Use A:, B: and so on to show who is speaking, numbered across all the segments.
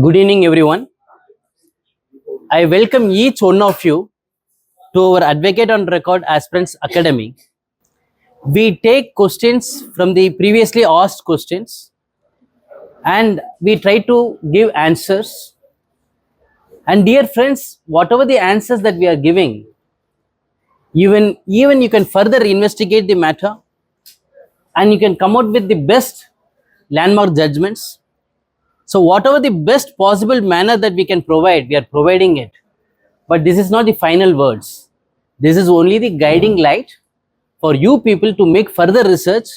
A: Good evening, everyone. I welcome each one of you to our Advocate on Record Aspirants Academy. We take questions from the previously asked questions and we try to give answers. And dear friends, whatever the answers that we are giving, even you can further investigate the matter and you can come out with the best landmark judgments. So whatever the best possible manner that we can provide, we are providing it. But this is not the final words. This is only the guiding light for you people to make further research,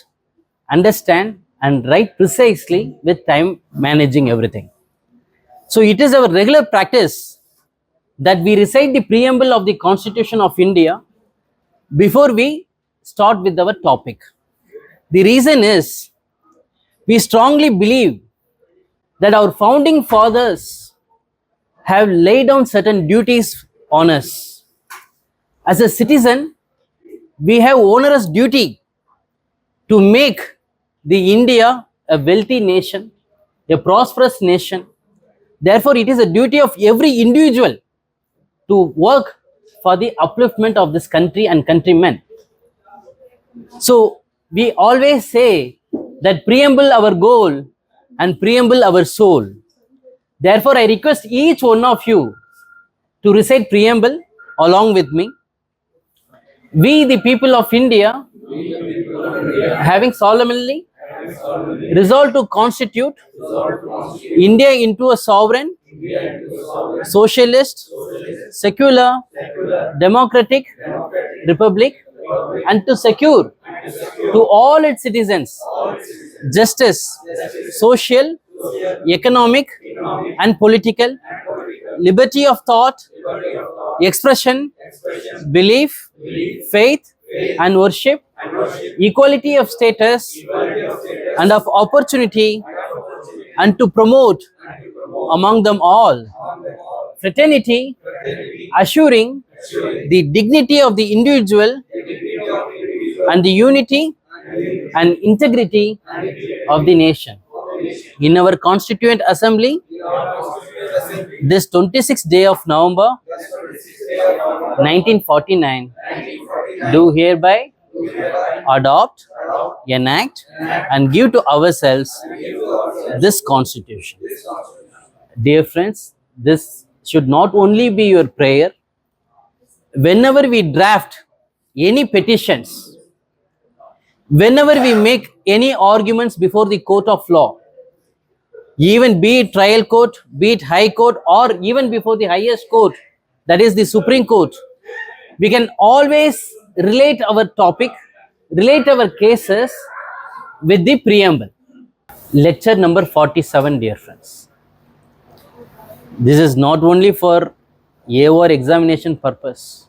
A: understand and write precisely with time managing everything. So it is our regular practice that we recite the preamble of the Constitution of India before we start with our topic. The reason is we strongly believe that our founding fathers have laid down certain duties on us. As a citizen, we have onerous duty to make the India a wealthy nation, a prosperous nation. Therefore, it is a duty of every individual to work for the upliftment of this country and countrymen. So, we always say that preamble our goal and preamble our soul. Therefore, I request each one of you to recite preamble along with me. We, the people of India, having solemnly resolved to constitute India into a sovereign, socialist, secular, democratic republic, and to secure to all its citizens justice, social, economic, and political, liberty of thought, expression, belief, faith, and worship, equality of status and of opportunity, and to promote among them all fraternity, assuring the dignity of the individual and the unity and integrity of the nation. In our Constituent Assembly, this 26th day of November 1949, do hereby adopt, enact, and give to ourselves this Constitution. Dear friends, this should not only be your prayer. Whenever we draft any petitions, whenever we make any arguments before the court of law, even be it trial court, be it high court, or even before the highest court, that is the Supreme Court, we can always relate our topic, relate our cases with the preamble. Lecture number 47, dear friends. This is not only for AOR examination purpose.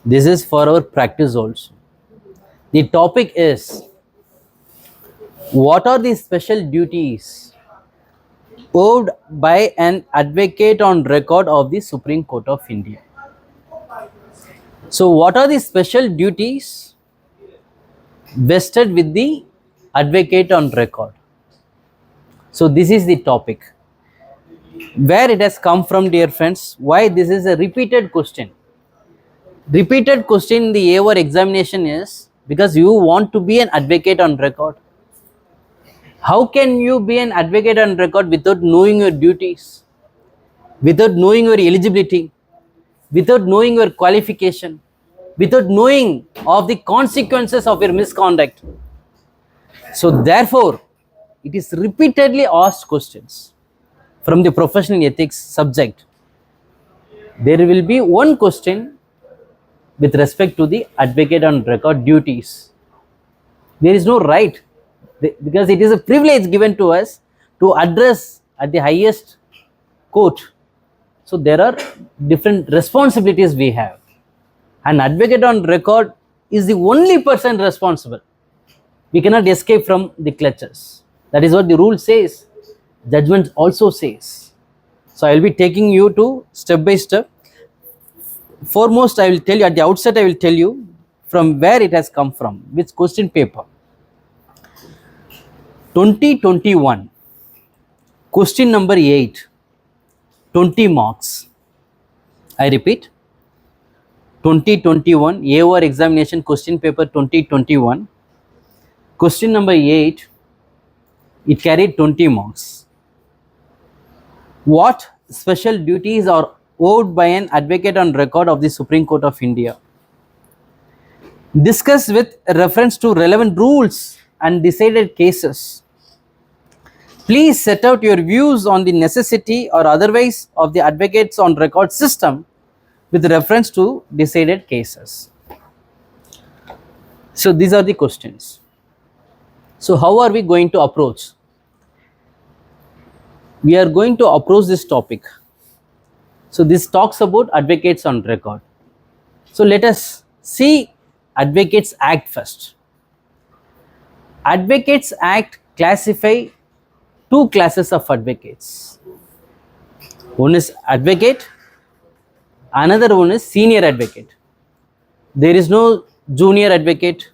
A: This is for our practice also. The topic is, what are the special duties owed by an advocate on record of the Supreme Court of India? So, what are the special duties vested with the advocate on record? So, this is the topic. Where it has come from, dear friends, why this is a repeated question. Repeated question in the AOR examination is because you want to be an advocate on record. How can you be an advocate on record without knowing your duties, without knowing your eligibility, without knowing your qualification, without knowing of the consequences of your misconduct? So therefore, it is repeatedly asked questions from the professional ethics subject. There will be one question with respect to the advocate on record duties. There is no right, because it is a privilege given to us to address at the highest court. So there are different responsibilities we have. An advocate on record is the only person responsible. We cannot escape from the clutches. That is what the rule says. Judgment also says. So I will be taking you to step by step. Foremost, I will tell you at the outset, I will tell you from where it has come from, which question paper. 2021 Question number 8, 20 marks. I repeat, 2021 AOR examination question paper 2021. Question number 8, it carried 20 marks. What special duties are owed by an advocate on record of the Supreme Court of India? Discuss with reference to relevant rules and decided cases. Please set out your views on the necessity or otherwise of the advocates on record system with reference to decided cases. So these are the questions. So how are we going to approach? We are going to approach this topic. So this talks about advocates on record. So let us see Advocates Act first. Advocates Act classify two classes of advocates. One is advocate, another one is senior advocate. There is no junior advocate,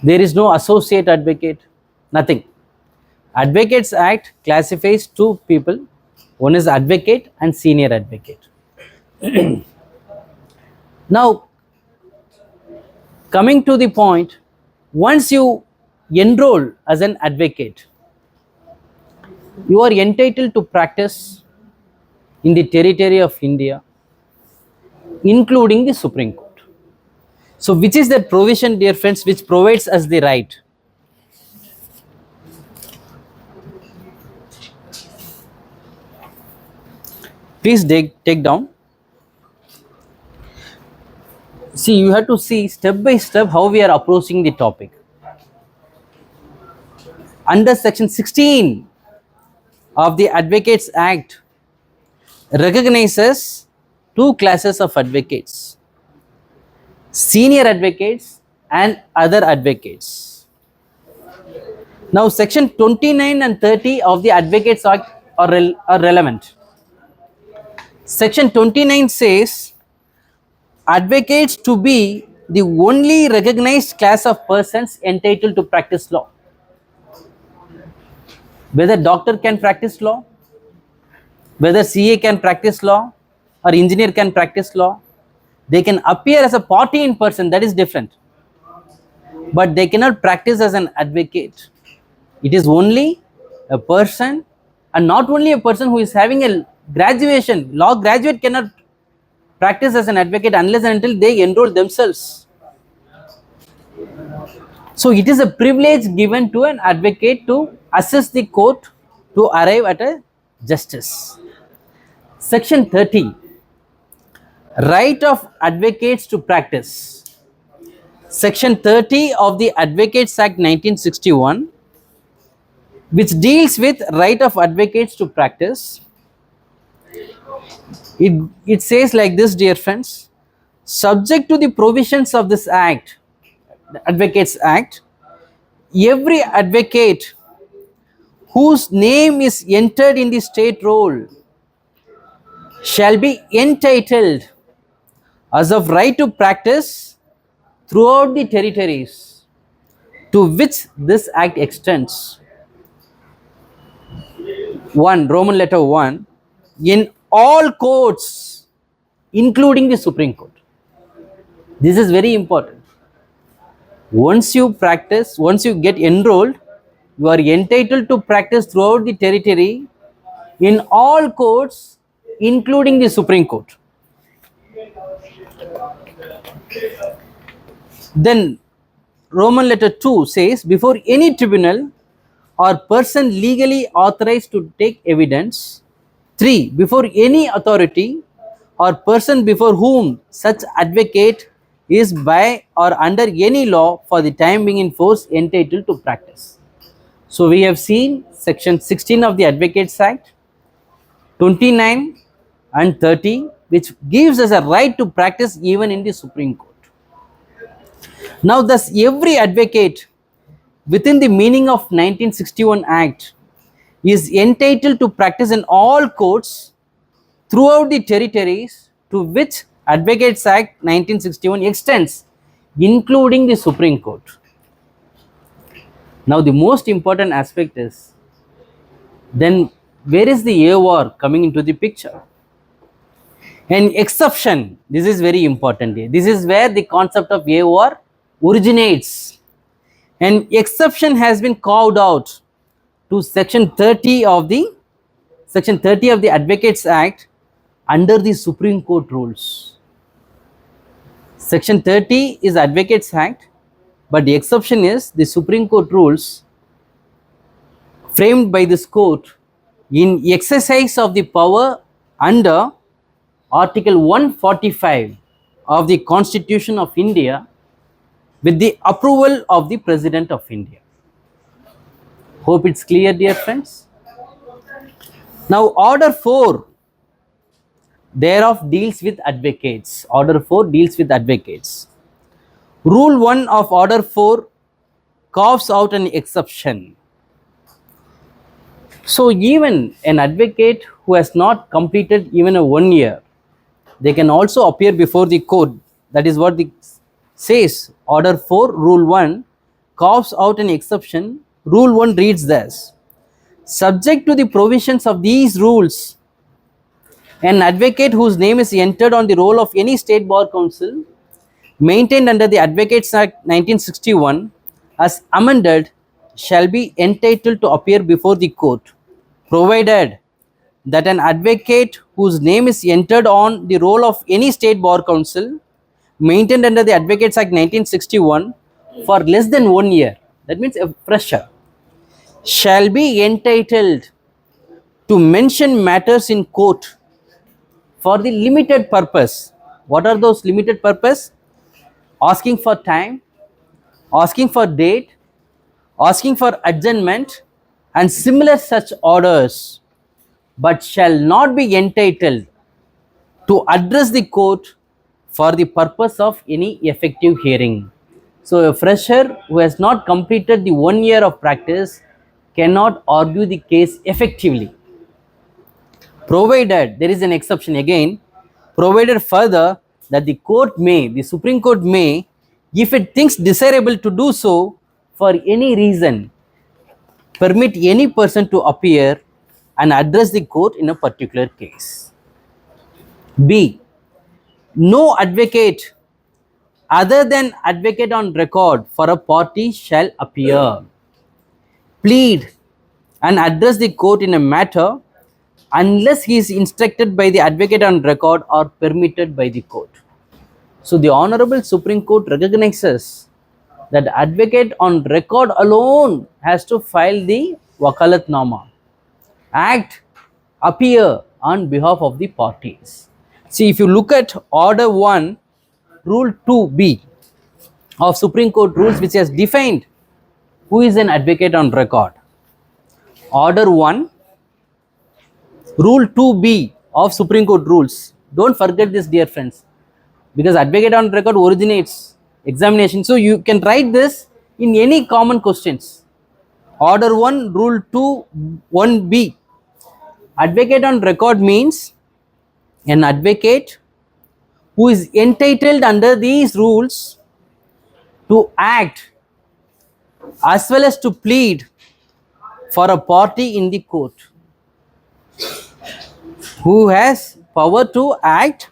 A: there is no associate advocate, nothing. Advocates Act classifies two people, one is advocate and senior advocate. Now, coming to the point, once you enroll as an advocate, you are entitled to practice in the territory of India, including the Supreme Court. So, which is that provision, dear friends, which provides us the right? Please take down. See, you have to see step by step how we are approaching the topic. Under section 16 of the Advocates Act recognizes two classes of advocates: senior advocates and other advocates. Now, section 29 and 30 of the Advocates Act are relevant. Section 29 says advocates to be the only recognized class of persons entitled to practice law. Whether doctor can practice law, whether CA can practice law, or engineer can practice law, they can appear as a party in person, that is different. But they cannot practice as an advocate. It is only a person, and not only a person who is having a graduation. Law graduate cannot practice as an advocate unless and until they enroll themselves. So it is a privilege given to an advocate to assist the court to arrive at a justice. Section 30, right of advocates to practice. Section 30 of the Advocates Act 1961, which deals with right of advocates to practice. It says like this, dear friends: subject to the provisions of this act, the Advocates Act, every advocate whose name is entered in the state roll shall be entitled as of right to practice throughout the territories to which this act extends. 1 Roman letter 1, in all courts, including the Supreme Court. This is very important. Once you practice, once you get enrolled, you are entitled to practice throughout the territory in all courts, including the Supreme Court. Then Roman letter 2 says, before any tribunal or person legally authorized to take evidence. 3. Before any authority or person before whom such advocate is by or under any law for the time being in force entitled to practice. So we have seen section 16 of the Advocates Act, 29 and 30, which gives us a right to practice even in the Supreme Court. Now thus every advocate within the meaning of 1961 Act is entitled to practice in all courts throughout the territories to which Advocates Act 1961 extends, including the Supreme Court. Now the most important aspect is then where is the AOR coming into the picture? An exception, this is very important here. This is where the concept of AOR originates. An exception has been carved out to section 30 of the Advocates Act under the Supreme Court rules. Section 30 is Advocates Act, but the exception is the Supreme Court rules framed by this court in exercise of the power under Article 145 of the Constitution of India with the approval of the President of India. Hope it's clear, dear friends. Now, Order 4 thereof deals with advocates. Order 4 deals with advocates. Rule 1 of Order 4 carves out an exception. So, even an advocate who has not completed even a 1 year, they can also appear before the court. That is what the says. Order 4, Rule 1 carves out an exception. Rule 1 reads thus: subject to the provisions of these rules, an advocate whose name is entered on the roll of any state bar council maintained under the Advocates Act 1961 as amended shall be entitled to appear before the court, provided that an advocate whose name is entered on the roll of any state bar council maintained under the Advocates Act 1961 for less than 1 year, that means a fresher, shall be entitled to mention matters in court for the limited purpose. What are those limited purpose? Asking for time, asking for date, asking for adjournment and similar such orders, but shall not be entitled to address the court for the purpose of any effective hearing. So, a fresher who has not completed the 1 year of practice cannot argue the case effectively, provided there is an exception again, provided further that the Supreme Court may, if it thinks desirable to do so for any reason, permit any person to appear and address the court in a particular case. B. No advocate other than advocate on record for a party shall appear, plead and address the court in a matter unless he is instructed by the advocate on record or permitted by the court. So, the Honorable Supreme Court recognizes that advocate on record alone has to file the Wakalatnama, act, appear on behalf of the parties. See, if you look at Order 1, Rule 2B of Supreme Court rules, which has defined who is an advocate on record. Order 1, Rule 2B of Supreme Court rules. Don't forget this, dear friends, because advocate on record originates examination. So, you can write this in any common questions. Order 1, Rule 2, 1B. Advocate on record means an advocate who is entitled under these rules to act as well as to plead for a party in the court, who has power to act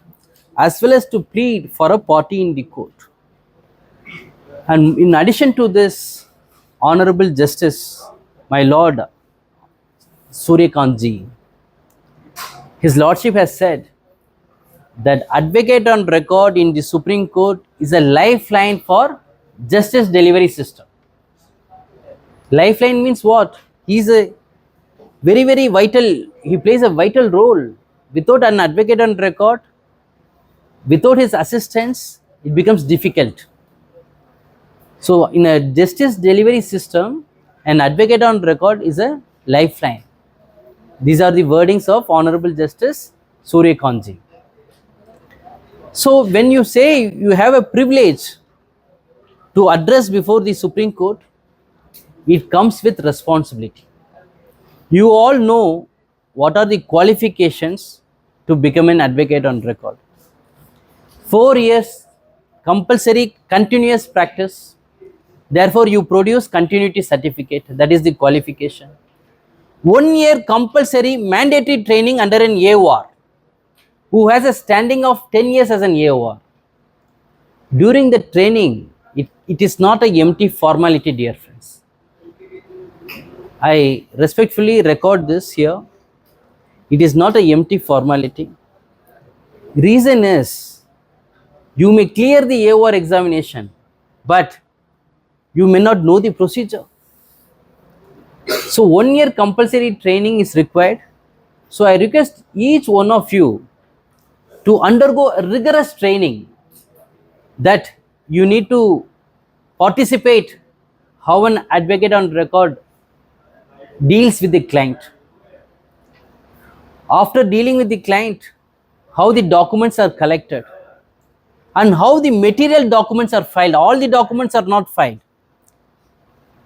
A: as well as to plead for a party in the court. And in addition to this, Honorable Justice, my Lord Suryakantji, his Lordship has said that advocate on record in the Supreme Court is a lifeline for justice delivery system. Lifeline means what? He is a very vital, he plays a vital role. Without an advocate on record, without his assistance, it becomes difficult. So, in a justice delivery system, an advocate on record is a lifeline. These are the wordings of Honorable Justice Suryakantji. So, when you say you have a privilege to address before the Supreme Court, it comes with responsibility. You all know what are the qualifications to become an advocate on record. 4 years compulsory continuous practice, therefore you produce continuity certificate, that is the qualification. 1 year compulsory mandatory training under an AOR, who has a standing of 10 years as an AOR. During the training, it is not a empty formality, dear friends. I respectfully record this here. It is not a empty formality. Reason is, you may clear the AOR examination, but you may not know the procedure. So 1 year compulsory training is required. So I request each one of you to undergo a rigorous training, that you need to participate how an advocate on record deals with the client. After dealing with the client, how the documents are collected and how the material documents are filed. All the documents are not filed.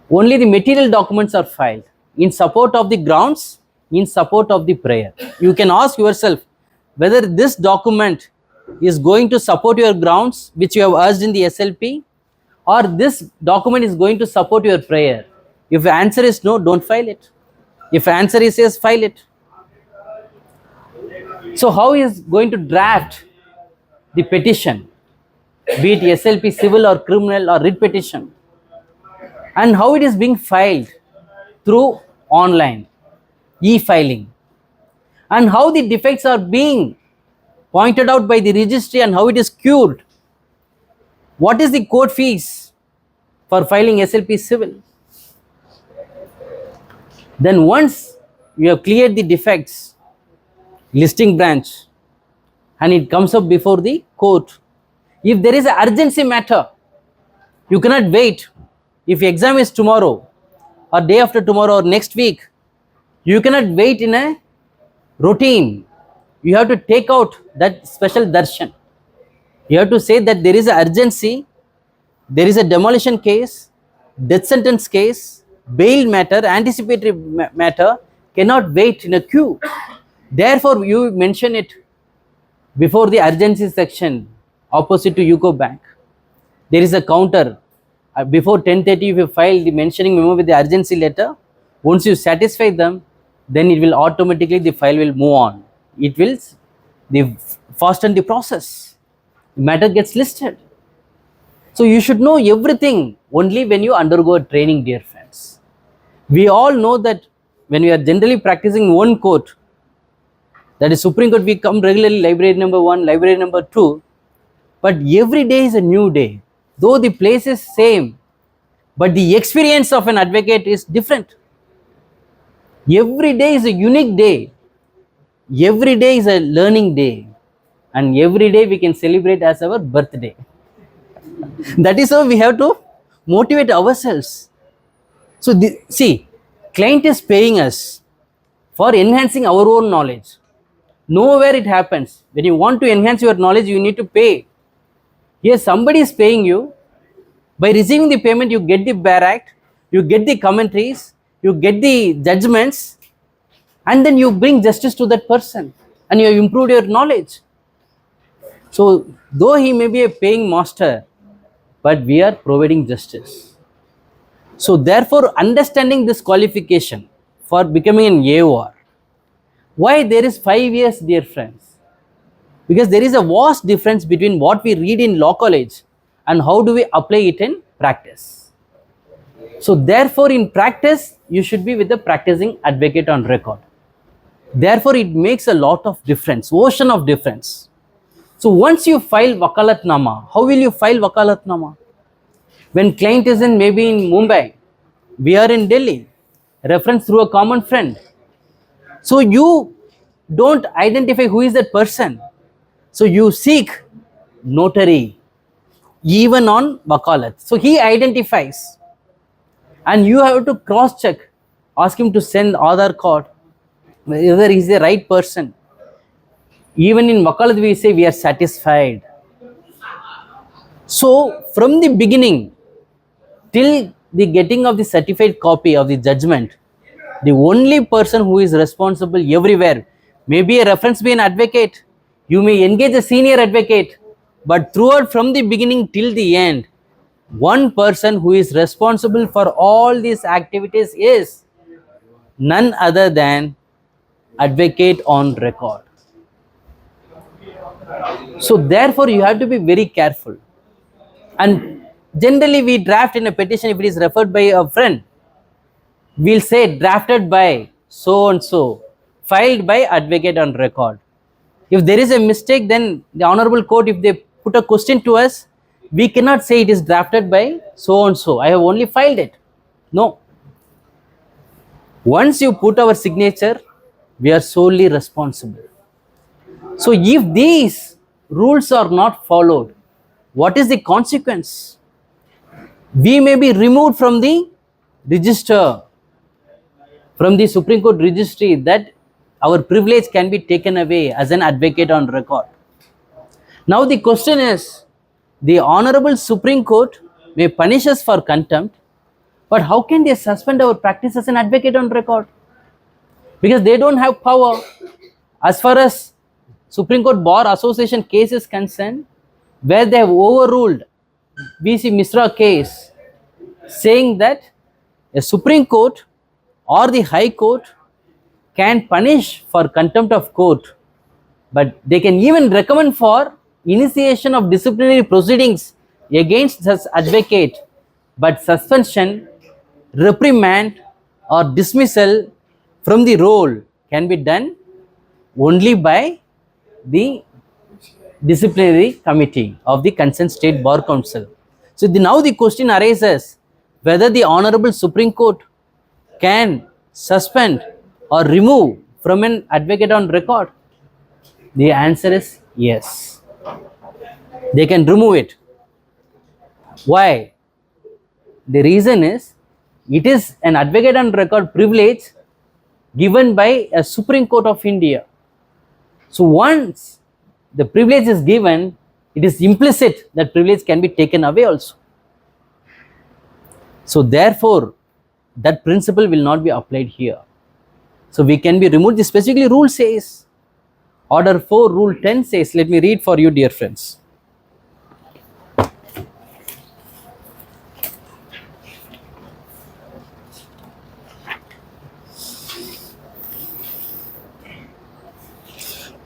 A: Only the material documents are filed in support of the grounds, in support of the prayer. You can ask yourself whether this document is going to support your grounds which you have urged in the SLP, or this document is going to support your prayer. If the answer is no, don't file it. If the answer is yes, file it. So how is going to draft the petition, be it SLP civil or criminal or writ petition, and how it is being filed through online e-filing, and how the defects are being pointed out by the registry and how it is cured. What is the court fees for filing SLP civil? Then once you have cleared the defects, listing branch, and it comes up before the court, if there is an urgency matter, you cannot wait. If exam is tomorrow or day after tomorrow or next week, you cannot wait in a routine. You have to take out that special darshan. You have to say that there is an urgency, there is a demolition case, death sentence case, bail matter, anticipatory matter, cannot wait in a queue. Therefore, you mention it before the urgency section opposite to UCO Bank. There is a counter. Before 10:30, if you file the mentioning memo with the urgency letter, once you satisfy them, then it will automatically, the file will move on. It will fasten the process. The matter gets listed. So you should know everything only when you undergo a training, dear friends. We all know that when we are generally practicing one court, that is Supreme Court, we come regularly, library number 1, library number 2, but every day is a new day. Though the place is same, but the experience of an advocate is different. Every day is a unique day. Every day is a learning day. And every day we can celebrate as our birthday. That is how we have to motivate ourselves. So, see, client is paying us for enhancing our own knowledge. Nowhere it happens. When you want to enhance your knowledge, you need to pay. Here somebody is paying you. By receiving the payment, you get the Bare Act, you get the commentaries, you get the judgments, and then you bring justice to that person and you have improved your knowledge. So, though he may be a paying master, but we are providing justice. So, therefore, understanding this qualification for becoming an AOR, why there is 5 years, dear friends? Because there is a vast difference between what we read in law college and how do we apply it in practice. So therefore, in practice, you should be with the practicing advocate on record. Therefore, it makes a lot of difference, ocean of difference. So once you file Wakalatnama, how will you file Wakalatnama? When client is in maybe in Mumbai, we are in Delhi, reference through a common friend. So you don't identify who is that person. So you seek notary, even on Wakalat. So he identifies and you have to cross check, ask him to send Aadhaar card, whether he is the right person. Even in Wakalat we say we are satisfied. So from the beginning till the getting of the certified copy of the judgment, the only person who is responsible everywhere, maybe a reference be an advocate, you may engage a senior advocate, but throughout from the beginning till the end, one person who is responsible for all these activities is none other than advocate on record. So therefore you have to be very careful. And generally we draft in a petition, if it is referred by a friend, we'll say drafted by so and so, filed by advocate on record. If there is a mistake, then the honorable court, if they put a question to us, we cannot say it is drafted by so and so, I have only filed it. No. Once you put our signature, we are solely responsible. So if these rules are not followed, what is the consequence? We may be removed from the register, from the Supreme Court registry, that our privilege can be taken away as an advocate on record. Now the question is, the Honorable Supreme Court may punish us for contempt, but how can they suspend our practice as an advocate on record? Because they don't have power. As far as Supreme Court Bar Association case is concerned, where they have overruled V.C. Misra case, saying that a Supreme Court or the High Court can punish for contempt of court, but they can even recommend for initiation of disciplinary proceedings against such advocate, but suspension, reprimand or dismissal from the role can be done only by the disciplinary committee of the concerned state bar council. So now the question arises whether the Honorable Supreme Court can suspend or remove from an advocate on record. The answer is yes. They can remove it. Why? The reason is, it is an advocate on record privilege given by a Supreme Court of India. So once the privilege is given, it is implicit that privilege can be taken away also. So therefore, that principle will not be applied here. So we can be removed. Specifically rule says, Order 4, Rule 10 says, let me read for you, dear friends.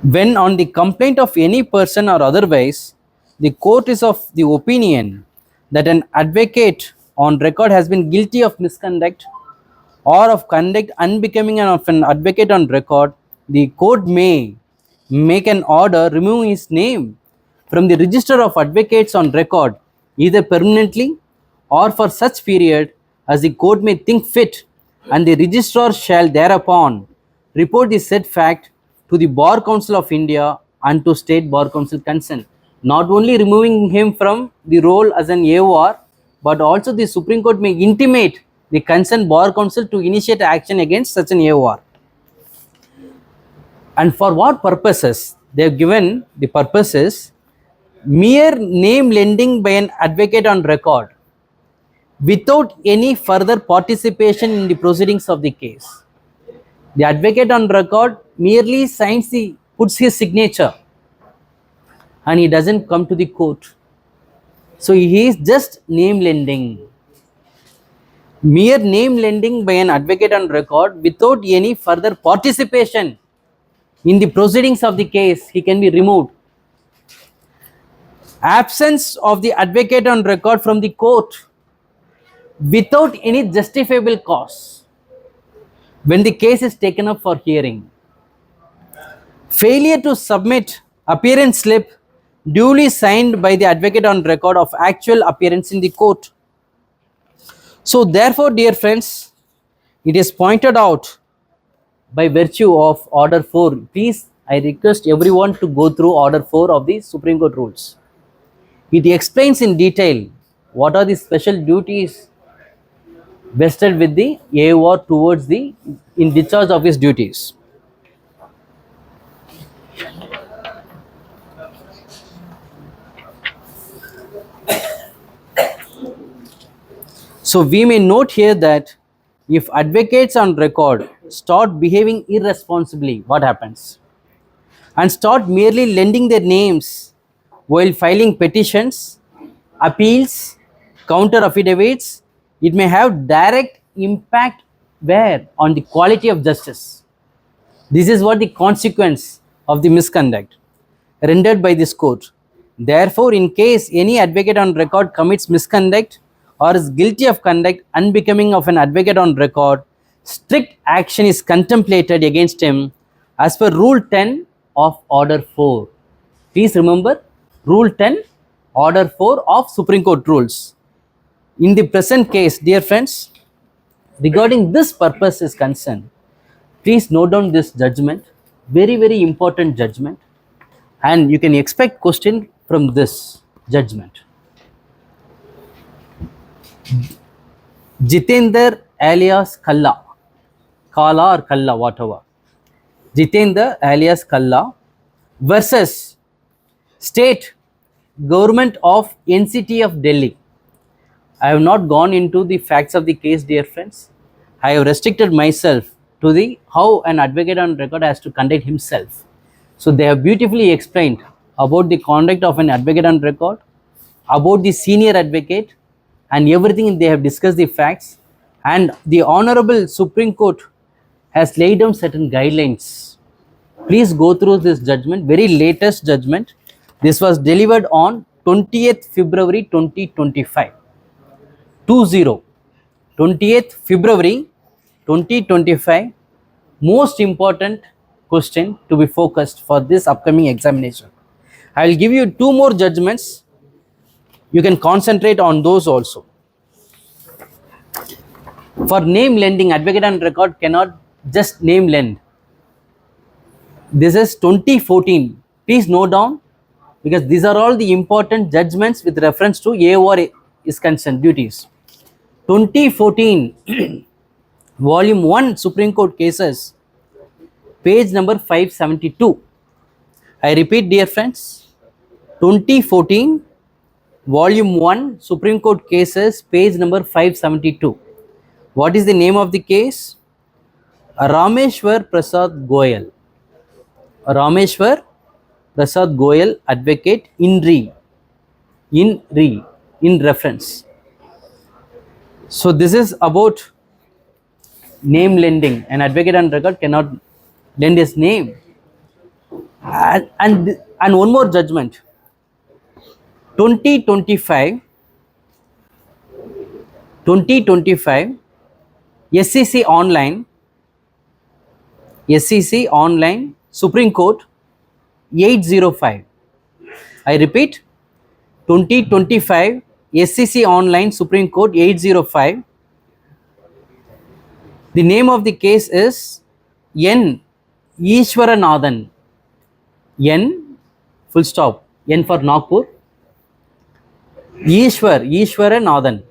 A: When on the complaint of any person or otherwise, the court is of the opinion that an advocate on record has been guilty of misconduct or of conduct unbecoming of an advocate on record, the court may make an order removing his name from the register of advocates on record, either permanently or for such period as the court may think fit, and the registrar shall thereupon report the said fact to the Bar Council of India and to State Bar Council concerned. Not only removing him from the role as an AOR, but also the Supreme Court may intimate the concerned Bar Council to initiate action against such an AOR. And for what purposes? They have given the purposes: mere name lending by an advocate on record without any further participation in the proceedings of the case. The advocate on record merely puts his signature and he doesn't come to the court. So he is just name lending. Mere name lending by an advocate on record without any further participation in the proceedings of the case, he can be removed. Absence of the advocate on record from the court without any justifiable cause when the case is taken up for hearing. Failure to submit appearance slip duly signed by the advocate on record of actual appearance in the court. So therefore, dear friends, it is pointed out by virtue of Order 4. Please, I request everyone to go through Order 4 of the Supreme Court rules. It explains in detail what are the special duties vested with the AOR towards in discharge of his duties. So we may note here that if advocates on record start behaving irresponsibly, what happens? And start merely lending their names while filing petitions, appeals, counter affidavits, it may have direct impact where? On the quality of justice. This is what the consequence of the misconduct rendered by this court. Therefore, in case any advocate on record commits misconduct or is guilty of conduct unbecoming of an advocate on record, strict action is contemplated against him as per Rule 10 of Order 4. Please remember Rule 10, Order 4 of Supreme Court rules. In the present case, dear friends, regarding this purpose is concerned, please note down this judgment, very, very important judgment, and you can expect question from this judgment. Jitender alias Kalla, Kala or Kalla, whatever. Jitender alias Kalla versus State Government of NCT of Delhi. I have not gone into the facts of the case, dear friends. I have restricted myself to the how an advocate on record has to conduct himself. So they have beautifully explained about the conduct of an advocate on record, about the senior advocate, and everything. They have discussed the facts, and the Honorable Supreme Court has laid down certain guidelines. Please go through this judgment, very latest judgment. This was delivered on 20th February 2025. 20th February 2025. Most important question to be focused for this upcoming examination. I will give you two more judgments. You can concentrate on those also. For name lending, advocate on record cannot just name lend. This is 2014. Please note down, because these are all the important judgments with reference to AOR is concerned duties. 2014 Volume 1 Supreme Court cases, page number 572. I repeat, dear friends, 2014 Volume 1 Supreme Court cases, page number 572. What is the name of the case? Rameshwar Prasad Goyal. Rameshwar Prasad Goyal, advocate in reference. So this is about name lending. An advocate on record cannot lend his name. And one more judgment. 2025 SCC online Supreme Court 805. I repeat, 2025 SCC online Supreme Court 805. The name of the case is N. Ishwaranathan. N, full stop, N for Nagpur. Ishwaranathan.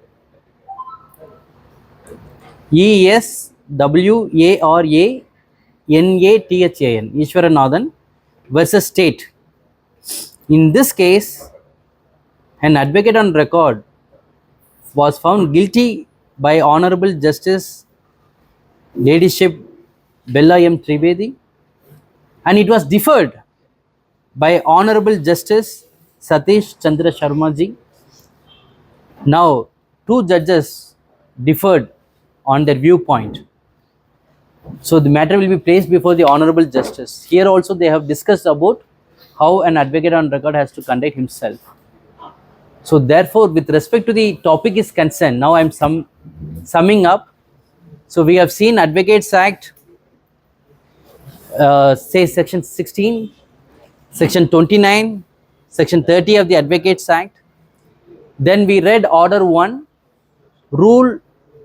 A: ESWARANATHAN. Ishwaranathan versus State. In this case, an advocate on record was found guilty by Honorable Justice Ladyship Bella M. Trivedi, and it was deferred by Honorable Justice Satish Chandra Sharma ji. Now, two judges differed on their viewpoint. So the matter will be placed before the Honorable Justice. Here also they have discussed about how an advocate on record has to conduct himself. So therefore, with respect to the topic is concerned, now I am summing up. So we have seen Advocates Act, say section 16, section 29, section 30 of the Advocates Act. Then we read Order 1, Rule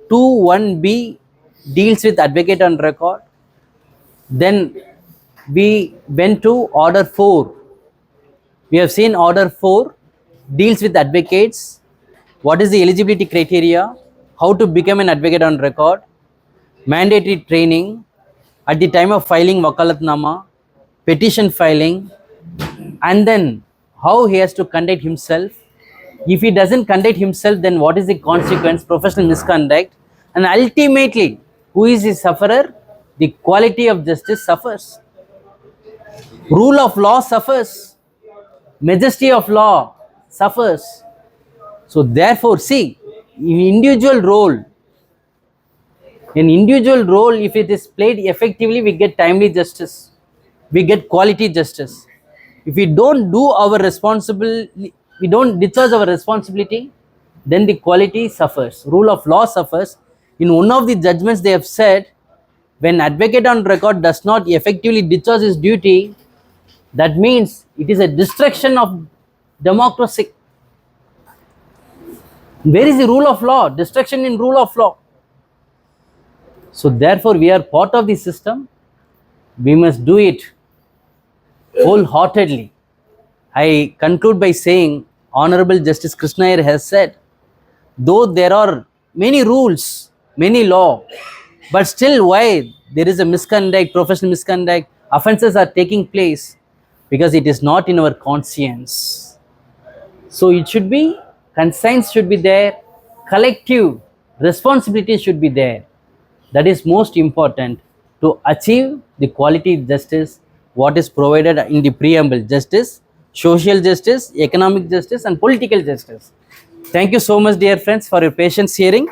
A: 2(1)(b) deals with advocate on record. Then we went to Order 4. We have seen Order 4 deals with advocates. What is the eligibility criteria? How to become an advocate on record? Mandatory training at the time of filing wakalatnama, petition filing, and then how he has to conduct himself. If he doesn't conduct himself, then what is the consequence? Professional misconduct. And ultimately, who is the sufferer? The quality of justice suffers. Rule of law suffers. Majesty of law suffers. So therefore, see, in individual role, An individual role, if it is played effectively, we get timely justice, we get quality justice. If we don't do our responsible, we don't discharge our responsibility, then the quality suffers, rule of law suffers. In one of the judgments they have said, when advocate on record does not effectively discharge his duty, that means it is a destruction of democracy. Where is the rule of law? Destruction in rule of law. So therefore we are part of the system, we must do it wholeheartedly. I conclude by saying, Honorable Justice Krishna Iyer has said, though there are many rules, many law, but still why there is a misconduct, professional misconduct, offences are taking place, because it is not in our conscience. So it should be, conscience should be there, collective responsibility should be there. That is most important to achieve the quality justice what is provided in the preamble: justice, social justice, economic justice and political justice. Thank you so much, dear friends, for your patience hearing.